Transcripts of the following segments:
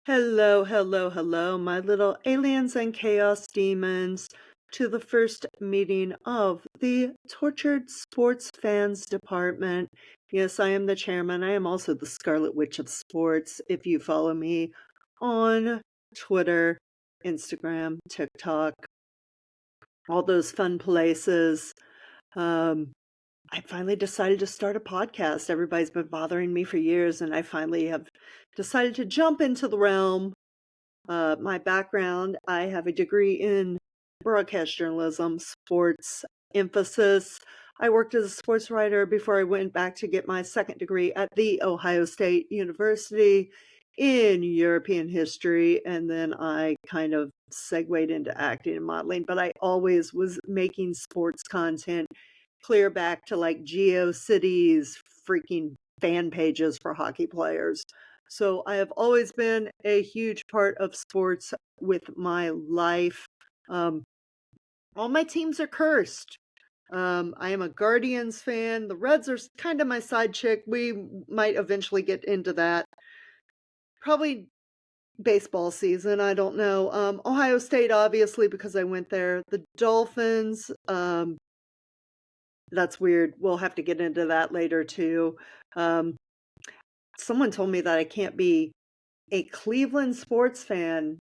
Hello, hello, hello, my little aliens and chaos demons, to the first meeting of the Tortured Sports Fans Department. Yes, I am the chairman. I am also the Scarlet Witch of Sports. If you follow me on Twitter, Instagram, TikTok, all those fun places. Um, I finally decided to start a podcast. Everybody's been bothering me for years, and I finally have decided to jump into the realm. My background, I have a degree in broadcast journalism, sports emphasis. I worked as a sports writer before I went back to get my second degree at The Ohio State University in European history. And then I kind of segued into acting and modeling, but I always was making sports content clear back to like GeoCities, freaking fan pages for hockey players. So I have always been a huge part of sports with my life. Um, all my teams are cursed. I am a Guardians fan. The Reds are kind of my side chick. We might eventually get into that. Probably baseball season. I don't know. Ohio State, obviously, because I went there. The Dolphins. That's weird. We'll have to get into that later too. Um, Someone told me that I can't be a Cleveland sports fan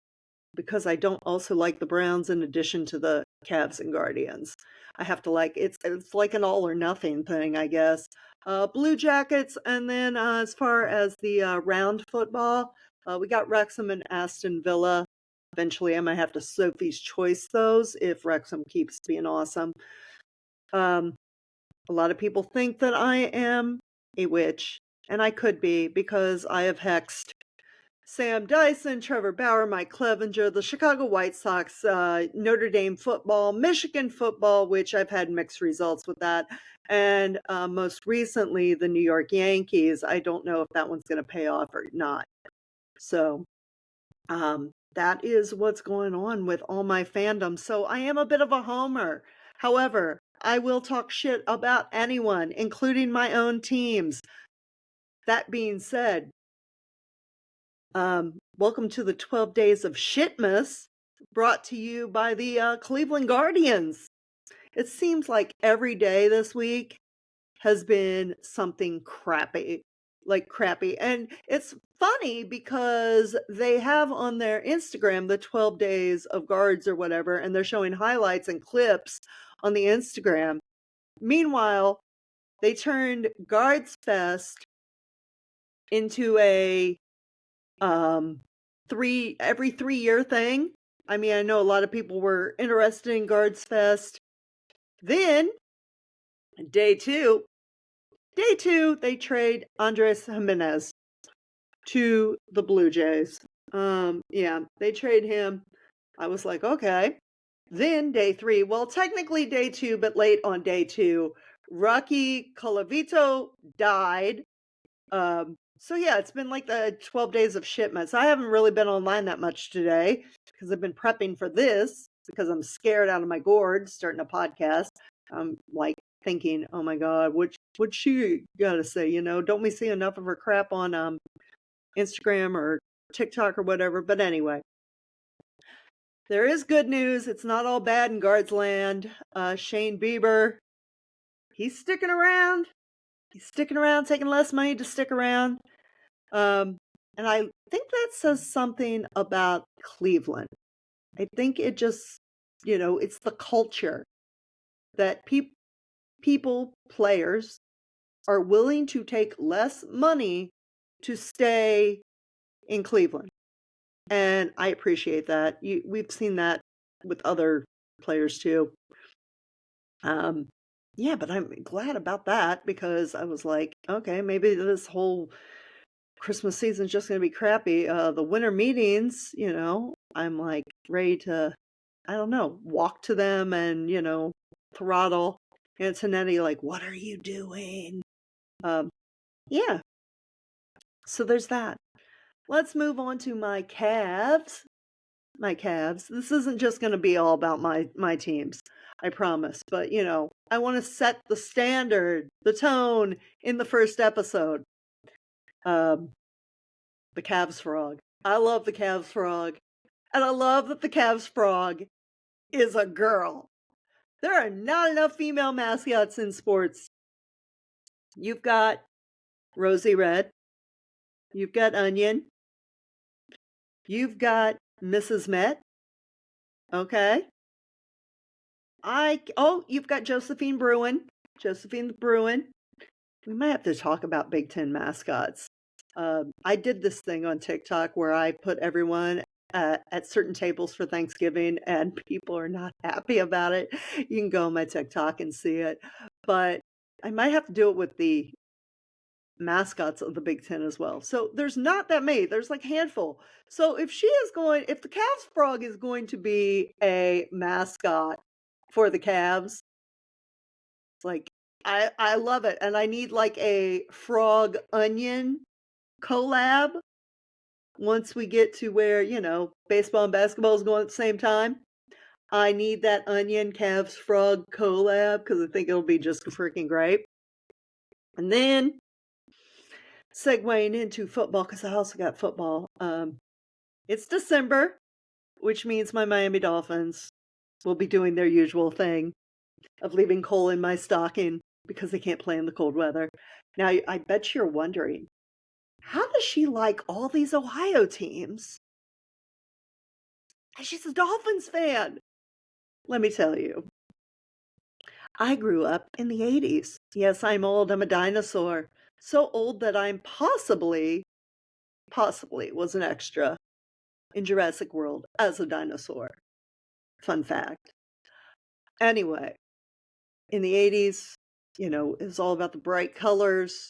because I don't also like the Browns in addition to the Cavs and Guardians. I have to like it's like an all or nothing thing, I guess. Blue Jackets, and then as far as the round football, we got Wrexham and Aston Villa. Eventually, I might have to Sophie's Choice those if Wrexham keeps being awesome. Um, a lot of people think that I am a witch, and I could be because I have hexed Sam Dyson, Trevor Bauer, Mike Clevenger, the Chicago White Sox, Notre Dame football, Michigan football, which I've had mixed results with that, and most recently the New York Yankees. I don't know if that one's going to pay off or not. So that is what's going on with all my fandom. So I am a bit of a homer. However, I will talk shit about anyone, including my own teams. That being said, welcome to the 12 Days of Shitmas, brought to you by the Cleveland Guardians. It seems like every day this week has been something crappy, like crappy. And it's funny because they have on their Instagram the 12 Days of Guards or whatever, and they're showing highlights and clips on the Instagram. Meanwhile, they turned Guards Fest into a every 3 year thing. I mean, I know a lot of people were interested in Guards Fest. Then day two, they trade Andres Jimenez to the Blue Jays. Yeah, they trade him. I was like, okay. Then day three, well, technically day two, but late on day two, Rocky Colavito died. So yeah, it's been like the 12 days of shipments. I haven't really been online that much today because I've been prepping for this because I'm scared out of my gourd starting a podcast. I'm like thinking, oh my God, what's she gotta say? Don't we see enough of her crap on Instagram or TikTok or whatever? But anyway, there is good news. It's not all bad in Guards Land. Shane Bieber, he's sticking around. He's sticking around, taking less money to stick around. And I think that says something about Cleveland. I think it just, it's the culture that people, players, are willing to take less money to stay in Cleveland. And I appreciate that. We've seen that with other players too. Yeah, but I'm glad about that because I was like, okay, maybe this whole Christmas season's just going to be crappy. The winter meetings, I'm like ready to, I don't know, walk to them and, throttle Antonetti like, what are you doing? Yeah, so there's that. Let's move on to my Cavs. My Cavs. This isn't just going to be all about my teams, I promise. But, I want to set the standard, the tone in the first episode. The Cavs frog. I love the Cavs frog. And I love that the Cavs frog is a girl. There are not enough female mascots in sports. You've got Rosie Red. You've got Onion. You've got Mrs. Met. Okay. You've got Josephine Bruin. Josephine the Bruin. We might have to talk about Big Ten mascots. I did this thing on TikTok where I put everyone at certain tables for Thanksgiving, and people are not happy about it. You can go on my TikTok and see it. But I might have to do it with the mascots of the Big Ten as well. So there's not that many. There's like a handful. So if the Cavs frog is going to be a mascot for the Cavs, like I love it. And I need like a frog onion collab once we get to where, baseball and basketball is going at the same time. I need that onion Cavs frog collab because I think it'll be just freaking great. And then segueing into football, because I also got football. It's December, which means my Miami Dolphins will be doing their usual thing of leaving coal in my stocking because they can't play in the cold weather. Now, I bet you're wondering, how does she like all these Ohio teams? And she's a Dolphins fan. Let me tell you, I grew up in the 80s. Yes, I'm old. I'm a dinosaur. So old that I'm possibly was an extra in Jurassic World as a dinosaur. Fun fact. Anyway, in the 80s, it was all about the bright colors,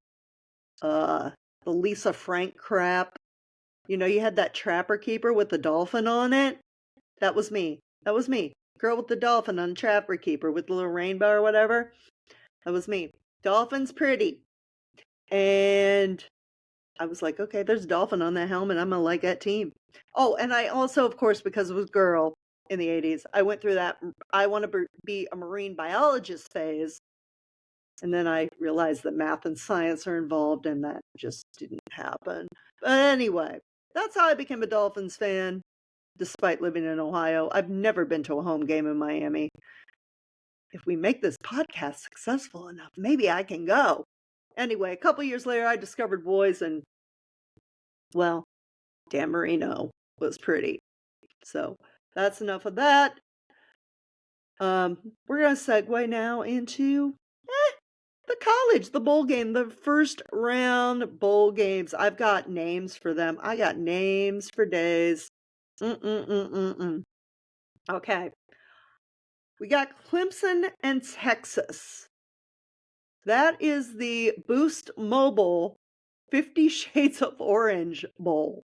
the Lisa Frank crap. You had that Trapper Keeper with the dolphin on it. That was me. That was me. Girl with the dolphin on Trapper Keeper with the little rainbow or whatever. That was me. Dolphin's pretty. And I was like, okay, there's a dolphin on that helmet. I'm going to like that team. Oh, and I also, of course, because it was girl in the 80s, I went through that I want to be a marine biologist phase. And then I realized that math and science are involved, and that just didn't happen. But anyway, that's how I became a Dolphins fan, despite living in Ohio. I've never been to a home game in Miami. If we make this podcast successful enough, maybe I can go. Anyway, a couple years later, I discovered boys, and, well, Dan Marino was pretty. So that's enough of that. We're going to segue now into the bowl game, the first round bowl games. I've got names for them. I got names for days. Okay. We got Clemson and Texas. That is the Boost Mobile 50 Shades of Orange Bowl.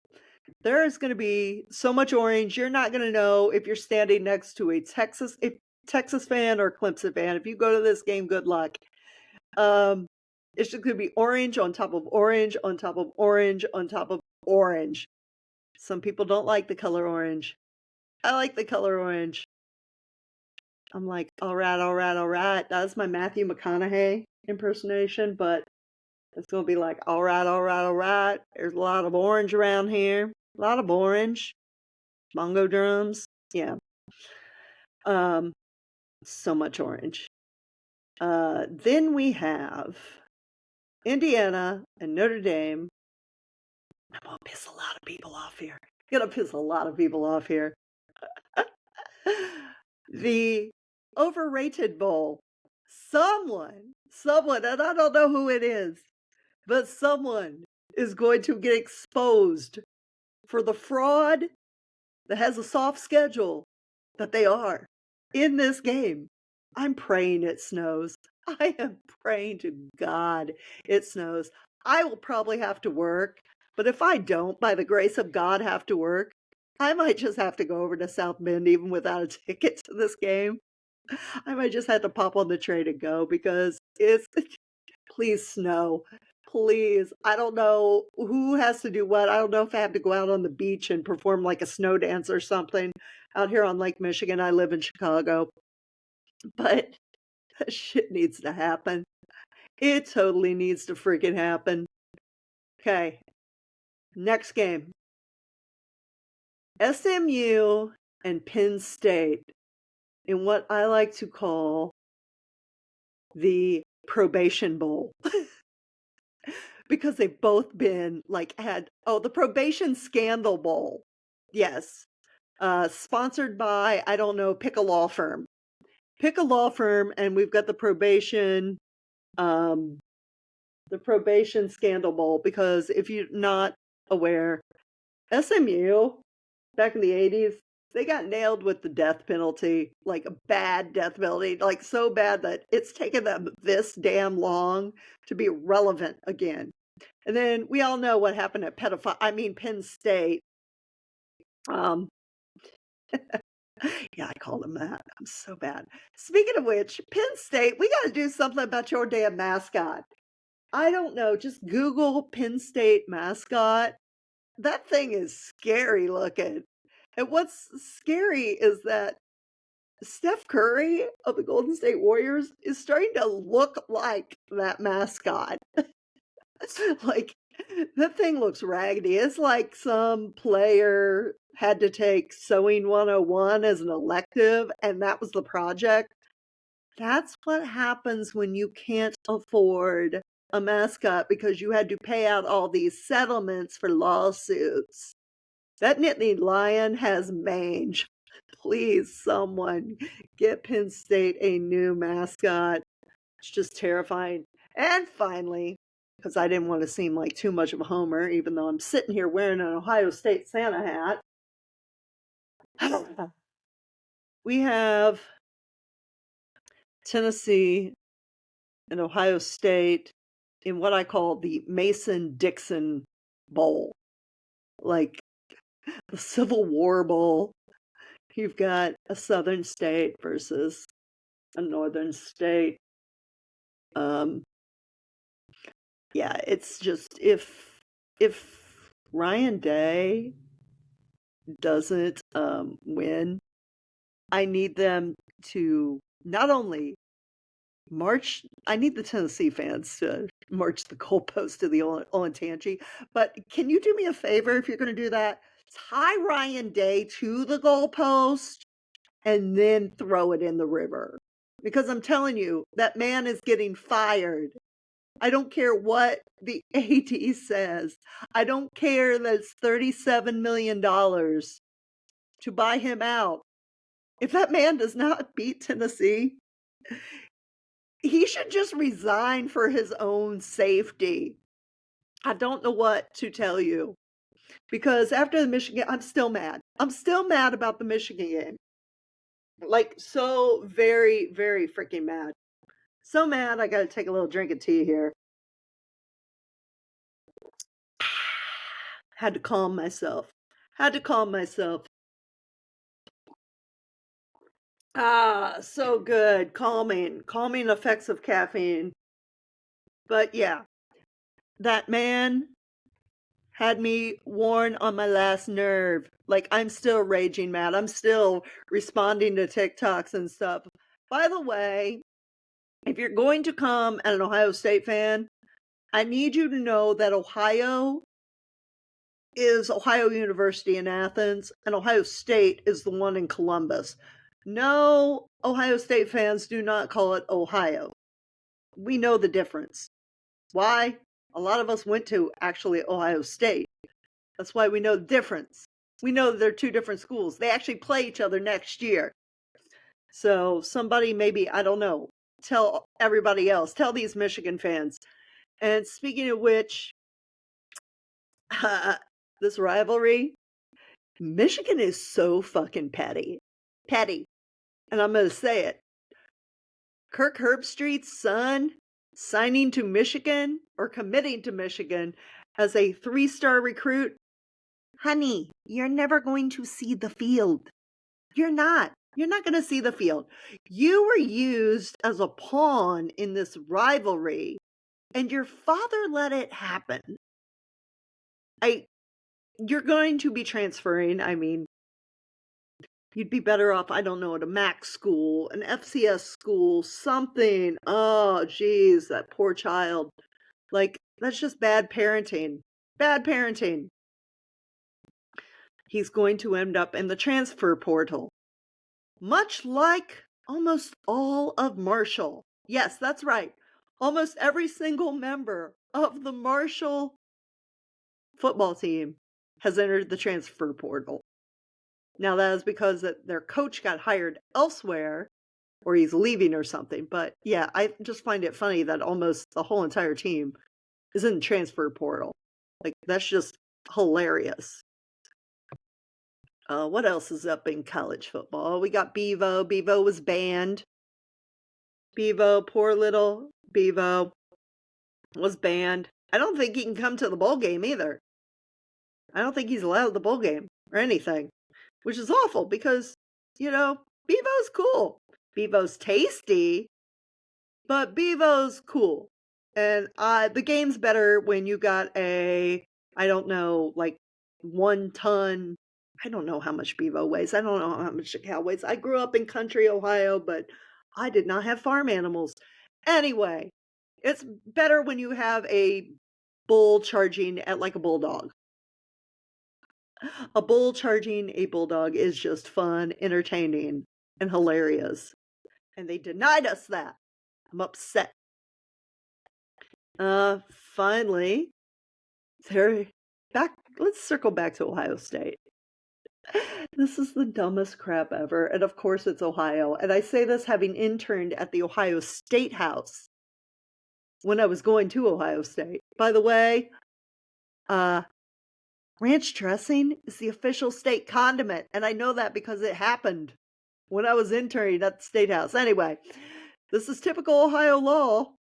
There is going to be so much orange, you're not going to know if you're standing next to a Texas fan or Clemson fan. If you go to this game, good luck. It's just going to be orange on top of orange on top of orange on top of orange. Some people don't like the color orange. I like the color orange. I'm like, all right, all right, all right. That's my Matthew McConaughey impersonation, but it's going to be like, all right, all right, all right. There's a lot of orange around here. A lot of orange. Bongo drums. Yeah. So much orange. Then we have Indiana and Notre Dame. I'm going to piss a lot of people off here. I'm going to piss a lot of people off here. The overrated bowl. Someone, and I don't know who it is, but someone is going to get exposed for the fraud that has a soft schedule that they are in this game. I'm praying it snows. I am praying to God it snows. I will probably have to work, but if I don't, by the grace of God, have to work, I might just have to go over to South Bend even without a ticket to this game. I might just have to pop on the train and go because please snow. Please. I don't know who has to do what. I don't know if I have to go out on the beach and perform like a snow dance or something out here on Lake Michigan. I live in Chicago. But that shit needs to happen. It totally needs to freaking happen. Okay. Next game. SMU and Penn State in what I like to call the probation bowl. Because they've both been the probation scandal bowl. Yes. Sponsored by, I don't know, pick a law firm. Pick a law firm, and we've got um, the probation scandal bowl. Because if you're not aware, SMU back in the 80s, they got nailed with the death penalty, like a bad death penalty, like so bad that it's taken them this damn long to be relevant again. And then we all know what happened at Penn State. Um, yeah, I called them that. I'm so bad. Speaking of which, Penn State, we got to do something about your damn mascot. I don't know. Just Google Penn State mascot. That thing is scary looking. And what's scary is that Steph Curry of the Golden State Warriors is starting to look like that mascot. Like, that thing looks raggedy. It's like some player had to take Sewing 101 as an elective, and that was the project. That's what happens when you can't afford a mascot because you had to pay out all these settlements for lawsuits. That Nittany Lion has mange. Please, someone get Penn State a new mascot. It's just terrifying. And finally, because I didn't want to seem like too much of a homer, even though I'm sitting here wearing an Ohio State Santa hat, we have Tennessee and Ohio State in what I call the Mason-Dixon Bowl, like the Civil War Bowl. You've got a southern state versus a northern state. Yeah, it's just if Ryan Day doesn't win, I need them to not only march. I need the Tennessee fans to march the goalpost to the Olentangy. But can you do me a favor if you're going to do that? Tie Ryan Day to the goalpost and then throw it in the river. Because I'm telling you, that man is getting fired. I don't care what the AD says. I don't care that it's $37 million to buy him out. If that man does not beat Tennessee, he should just resign for his own safety. I don't know what to tell you. Because after the Michigan, I'm still mad. I'm still mad about the Michigan game. Like, so very, very freaking mad. So mad, I gotta take a little drink of tea here. Had to calm myself. Had to calm myself. Ah, so good. Calming. Calming effects of caffeine. But yeah, that man had me worn on my last nerve. Like, I'm still raging mad. I'm still responding to TikToks and stuff. By the way, if you're going to come as an Ohio State fan, I need you to know that Ohio is Ohio University in Athens, and Ohio State is the one in Columbus. No, Ohio State fans do not call it Ohio. We know the difference. Why? A lot of us went to actually Ohio State. That's why we know the difference. We know they're two different schools. They actually play each other next year. So somebody maybe, I don't know, tell everybody else, tell these Michigan fans. And speaking of which, this rivalry, Michigan is so fucking petty. Petty. And I'm going to say it. Kirk Herbstreit's son signing to Michigan or committing to Michigan as a 3-star recruit. Honey, you're never going to see the field. You're not. You're not going to see the field. You were used as a pawn in this rivalry, and your father let it happen. You're going to be transferring. I mean, you'd be better off, I don't know, at a MAC school, an FCS school, something. Oh, geez, that poor child. Like, that's just bad parenting. Bad parenting. He's going to end up in the transfer portal, much like almost all of Marshall. Yes, that's right. Almost every single member of the Marshall football team has entered the transfer portal. Now, that is because their coach got hired elsewhere or he's leaving or something. But yeah, I just find it funny that almost the whole entire team is in the transfer portal. Like, that's just hilarious. What else is up in college football? We got Bevo. Bevo was banned. Bevo, poor little Bevo, was banned. I don't think he can come to the bowl game either. I don't think he's allowed the bowl game or anything, which is awful because, Bevo's cool. Bevo's tasty, but Bevo's cool. And the game's better when you got I don't know, like 1 ton. I don't know how much Bevo weighs. I don't know how much a cow weighs. I grew up in country Ohio, but I did not have farm animals. Anyway, it's better when you have a bull charging at like a bulldog. A bull charging a bulldog is just fun, entertaining, and hilarious. And they denied us that. I'm upset. Finally, they're back. Let's circle back to Ohio State. This is the dumbest crap ever. And of course, it's Ohio. And I say this having interned at the Ohio State House when I was going to Ohio State. By the way, ranch dressing is the official state condiment. And I know that because it happened when I was interning at the State House. Anyway, this is typical Ohio law,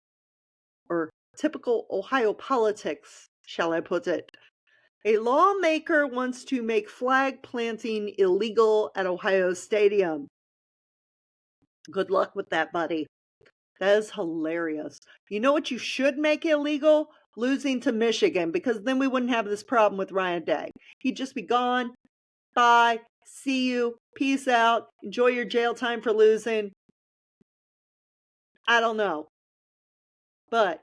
or typical Ohio politics, shall I put it. A lawmaker wants to make flag planting illegal at Ohio Stadium. Good luck with that, buddy. That is hilarious. You know what you should make illegal? Losing to Michigan, because then we wouldn't have this problem with Ryan Day. He'd just be gone. Bye. See you. Peace out. Enjoy your jail time for losing. I don't know. But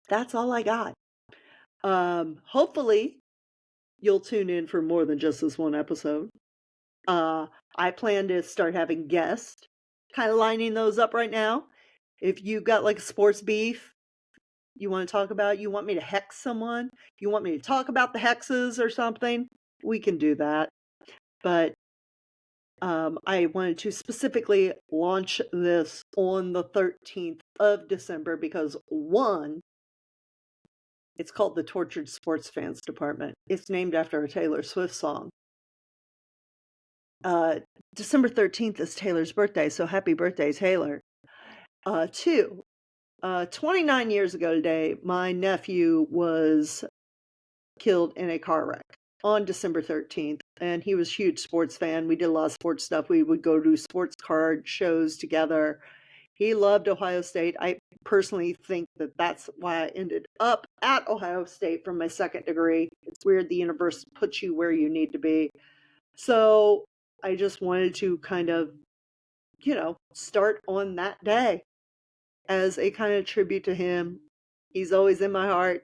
that's all I got. Hopefully you'll tune in for more than just this one episode. I plan to start having guests, kind of lining those up right now. If you got like a sports beef you want to talk about, you want me to hex someone, you want me to talk about the hexes or something, we can do that. But I wanted to specifically launch this on the 13th of December because, one, it's called the Tortured Sports Fans Department. It's named after a Taylor Swift song. December 13th is Taylor's birthday, so happy birthday, Taylor. Two, 29 years ago today, my nephew was killed in a car wreck on December 13th, and he was a huge sports fan. We did a lot of sports stuff. We would go to sports card shows together. He loved Ohio State. I personally think that that's why I ended up at Ohio State for my second degree. It's weird the universe puts you where you need to be. So I just wanted to kind of, start on that day as a kind of tribute to him. He's always in my heart.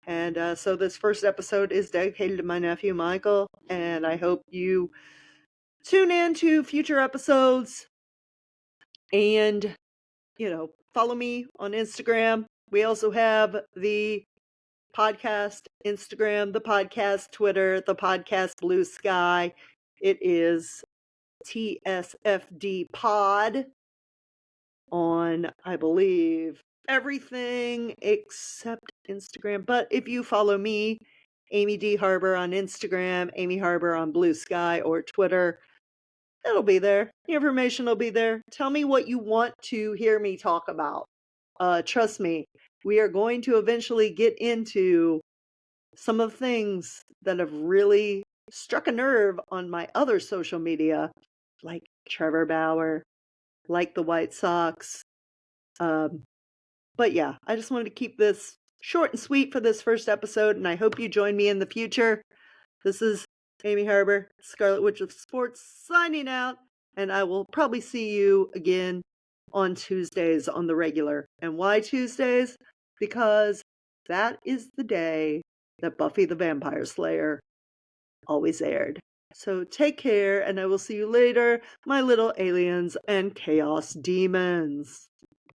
And so this first episode is dedicated to my nephew, Michael. And I hope you tune in to future episodes and, follow me on Instagram. We also have the podcast Instagram, the podcast Twitter, the podcast Blue Sky. It is TSFD Pod on, I believe, everything except Instagram. But if you follow me, Amy D. Harbor on Instagram, Amy Harbor on Blue Sky or Twitter, it'll be there. The information will be there. Tell me what you want to hear me talk about. Trust me, we are going to eventually get into some of the things that have really struck a nerve on my other social media, like Trevor Bauer, like the White Sox. But yeah, I just wanted to keep this short and sweet for this first episode, and I hope you join me in the future. This is Amy Harbor, Scarlet Witch of Sports, signing out, and I will probably see you again on Tuesdays on the regular. And why Tuesdays? Because that is the day that Buffy the Vampire Slayer always aired. So take care, and I will see you later, my little aliens and chaos demons.